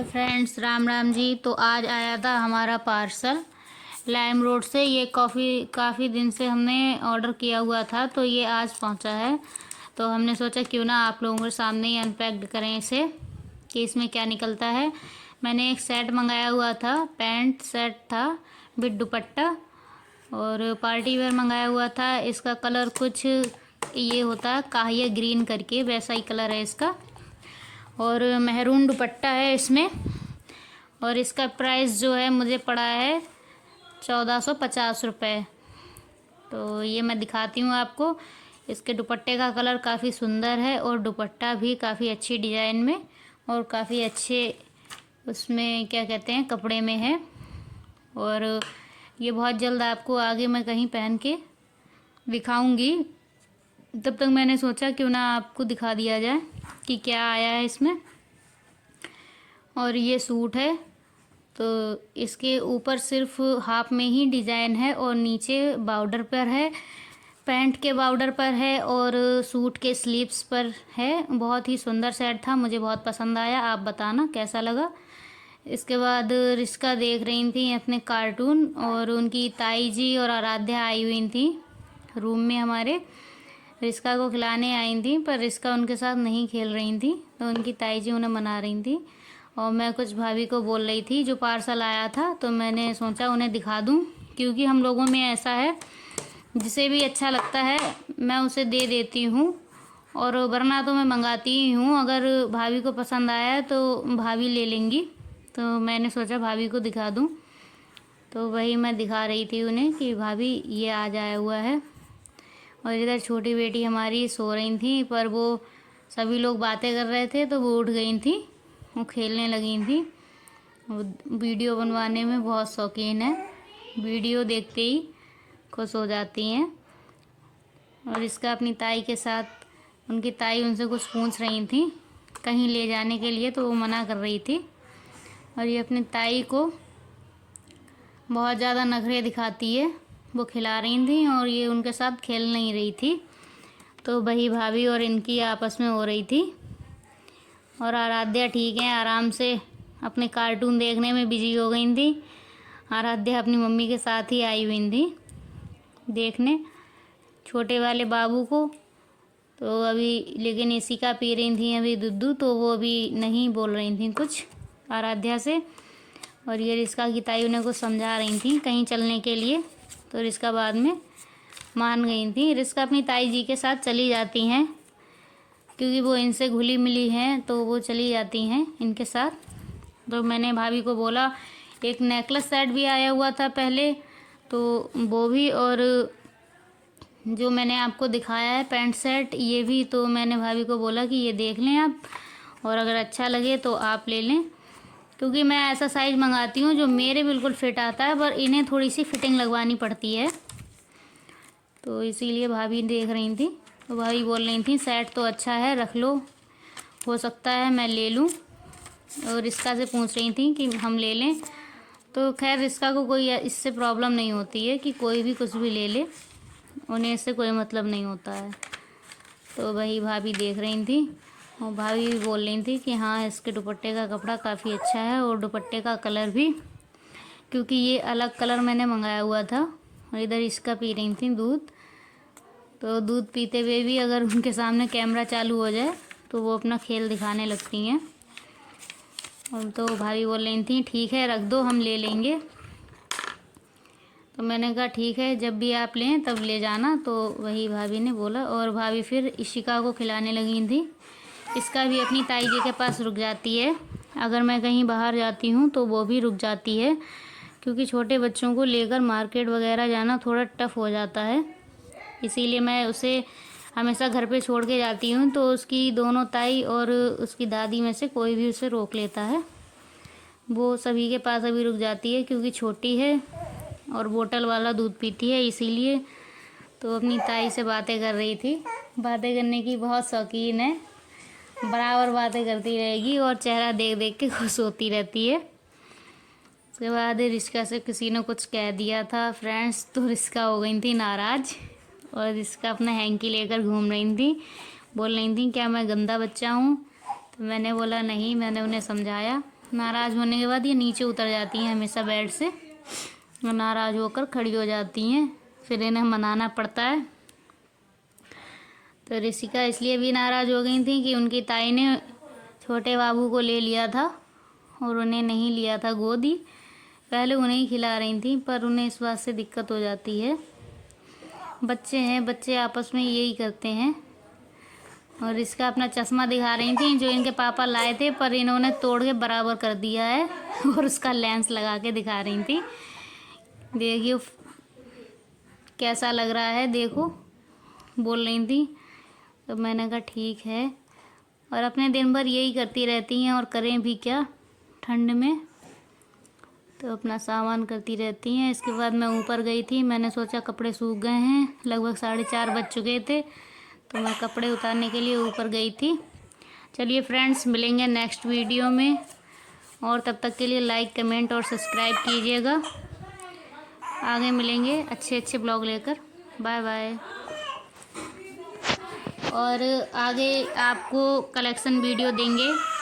Friends Ram Ram ji. तो आज आया था हमारा पार्सल लाइम रोड से। ये काफ़ी दिन से हमने ऑर्डर किया हुआ था, तो ये आज पहुंचा है। तो हमने सोचा क्यों ना आप लोगों के सामने ही अनपैक्ड करें इसे कि इसमें क्या निकलता है। मैंने एक सेट मंगाया हुआ था, पैंट सेट था विद दुपट्टा, और पार्टी वेयर मंगाया हुआ था। इसका कलर कुछ ये होता है काहिया ग्रीन करके, वैसा ही कलर है इसका, और मेहरून दुपट्टा है इसमें। और इसका प्राइस जो है मुझे पड़ा है 1450 रुपये। तो ये मैं दिखाती हूँ आपको। इसके दुपट्टे का कलर काफ़ी सुंदर है और दुपट्टा भी काफ़ी अच्छी डिज़ाइन में और काफ़ी अच्छे उसमें क्या कहते हैं कपड़े में है। और ये बहुत जल्द आपको आगे मैं कहीं पहन के दिखाऊंगी। तब तक मैंने सोचा क्यों ना आपको दिखा दिया जाए कि क्या आया है इसमें। और ये सूट है, तो इसके ऊपर सिर्फ हाफ में ही डिज़ाइन है और नीचे बॉर्डर पर है, पैंट के बॉर्डर पर है और सूट के स्लीव्स पर है। बहुत ही सुंदर सेट था, मुझे बहुत पसंद आया। आप बताना कैसा लगा। इसके बाद रिश्का देख रही थी अपने कार्टून, और उनकी ताई जी और आराध्या आई हुई थी रूम में हमारे। रिश्का को खिलाने आई थी, पर रिश्का उनके साथ नहीं खेल रही थी, तो उनकी ताई जी उन्हें मना रही थी। और मैं कुछ भाभी को बोल रही थी जो पार्सल आया था, तो मैंने सोचा उन्हें दिखा दूं, क्योंकि हम लोगों में ऐसा है जिसे भी अच्छा लगता है मैं उसे दे देती हूँ, और वरना तो मैं मंगाती ही हूँ। अगर भाभी को पसंद आया तो भाभी ले लेंगी, तो मैंने सोचा भाभी को दिखा दूँ। तो वही मैं दिखा रही थी उन्हें कि भाभी ये आज आया हुआ है। और इधर छोटी बेटी हमारी सो रही थी, पर वो सभी लोग बातें कर रहे थे तो वो उठ गई थी, वो खेलने लगी थी। वो वीडियो बनवाने में बहुत शौकीन है, वीडियो देखते ही खुश हो जाती हैं। और इसका अपनी ताई के साथ, उनकी ताई उनसे कुछ पूछ रही थी कहीं ले जाने के लिए, तो वो मना कर रही थी। और ये अपनी ताई को बहुत ज़्यादा नखरे दिखाती है, वो खिला रही थी और ये उनके साथ खेल नहीं रही थी। तो वही भाभी और इनकी आपस में हो रही थी। और आराध्या ठीक है, आराम से अपने कार्टून देखने में बिजी हो गई थी। आराध्या अपनी मम्मी के साथ ही आई हुई थी देखने छोटे वाले बाबू को। तो अभी लेकिन इसी का पी रही थी अभी दूध, तो वो अभी नहीं बोल रही थी कुछ आराध्या से। और ये रिश्का की ताई उन्हें कुछ समझा रही थी कहीं चलने के लिए, तो रिश्का बाद में मान गई थी। रिश्का अपनी ताई जी के साथ चली जाती हैं, क्योंकि वो इनसे घुली मिली हैं, तो वो चली जाती हैं इनके साथ। तो मैंने भाभी को बोला एक नेकलेस सेट भी आया हुआ था पहले, तो वो भी, और जो मैंने आपको दिखाया है पैंट सेट ये भी, तो मैंने भाभी को बोला कि ये देख लें आप, और अगर अच्छा लगे तो आप ले लें। क्योंकि मैं ऐसा साइज़ मंगाती हूँ जो मेरे बिल्कुल फिट आता है, पर इन्हें थोड़ी सी फिटिंग लगवानी पड़ती है, तो इसीलिए भाभी देख रही थी। तो भाभी बोल रही थी सेट तो अच्छा है, रख लो, हो सकता है मैं ले लूँ। और रिश्का से पूछ रही थी कि हम ले लें, तो खैर रिश्का को कोई इससे प्रॉब्लम नहीं होती है कि कोई भी कुछ भी ले ले, उन्हें इससे कोई मतलब नहीं होता है। तो वही भाभी देख रही थी, और भाभी भी बोल रही थी कि हाँ इसके दुपट्टे का कपड़ा काफ़ी अच्छा है, और दुपट्टे का कलर भी, क्योंकि ये अलग कलर मैंने मंगाया हुआ था। और इधर इसका पी रही थी दूध, तो दूध पीते हुए भी अगर उनके सामने कैमरा चालू हो जाए तो वो अपना खेल दिखाने लगती हैं। और तो भाभी बोल रही थी ठीक है रख दो, हम ले लेंगे। तो मैंने कहा ठीक है, जब भी आप लें तब ले जाना। तो वही भाभी ने बोला, और भाभी फिर इशिका को खिलाने लगी थी। इसका भी अपनी ताई जी के पास रुक जाती है, अगर मैं कहीं बाहर जाती हूँ तो वो भी रुक जाती है, क्योंकि छोटे बच्चों को लेकर मार्केट वगैरह जाना थोड़ा टफ हो जाता है। इसीलिए मैं उसे हमेशा घर पे छोड़ के जाती हूँ, तो उसकी दोनों ताई और उसकी दादी में से कोई भी उसे रोक लेता है। वो सभी के पास अभी रुक जाती है, क्योंकि छोटी है और बोतल वाला दूध पीती है, इसीलिए। तो अपनी ताई से बातें कर रही थी, बातें करने की बहुत शौकीन है, बराबर बातें करती रहेगी और चेहरा देख देख के खुश होती रहती है। उसके बाद रिश्का से किसी ने कुछ कह दिया था फ्रेंड्स, तो रिश्का हो गई थी नाराज़, और रिश्का अपना हैंकी लेकर घूम रही थी, बोल रही थी क्या मैं गंदा बच्चा हूँ। तो मैंने बोला नहीं, मैंने उन्हें समझाया नाराज़ होने के बाद ये नीचे उतर जाती हैं हमेशा बेड से, और नाराज़ होकर खड़ी हो जाती हैं, फिर इन्हें मनाना पड़ता है। तो ऋषिका इसलिए भी नाराज़ हो गई थी कि उनकी ताई ने छोटे बाबू को ले लिया था और उन्हें नहीं लिया था गोदी। पहले उन्हें ही खिला रही थी, पर उन्हें इस बात से दिक्कत हो जाती है। बच्चे हैं, बच्चे आपस में यही करते हैं। और इसका अपना चश्मा दिखा रही थी जो इनके पापा लाए थे, पर इन्होंने तोड़ के बराबर कर दिया है और उसका लेंस लगा के दिखा रही थी। देखिए कैसा लग रहा है, देखो बोल रही थी। तो मैंने कहा ठीक है। और अपने दिन भर यही करती रहती हैं, और करें भी क्या ठंड में, तो अपना सामान करती रहती हैं। इसके बाद मैं ऊपर गई थी, मैंने सोचा कपड़े सूख गए हैं, लगभग 4:30 बज चुके थे, तो मैं कपड़े उतारने के लिए ऊपर गई थी। चलिए फ्रेंड्स, मिलेंगे नेक्स्ट वीडियो में, और तब तक के लिए लाइक कमेंट और सब्सक्राइब कीजिएगा। आगे मिलेंगे अच्छे अच्छे ब्लॉग लेकर। Bye bye. और आगे आपको कलेक्शन वीडियो देंगे।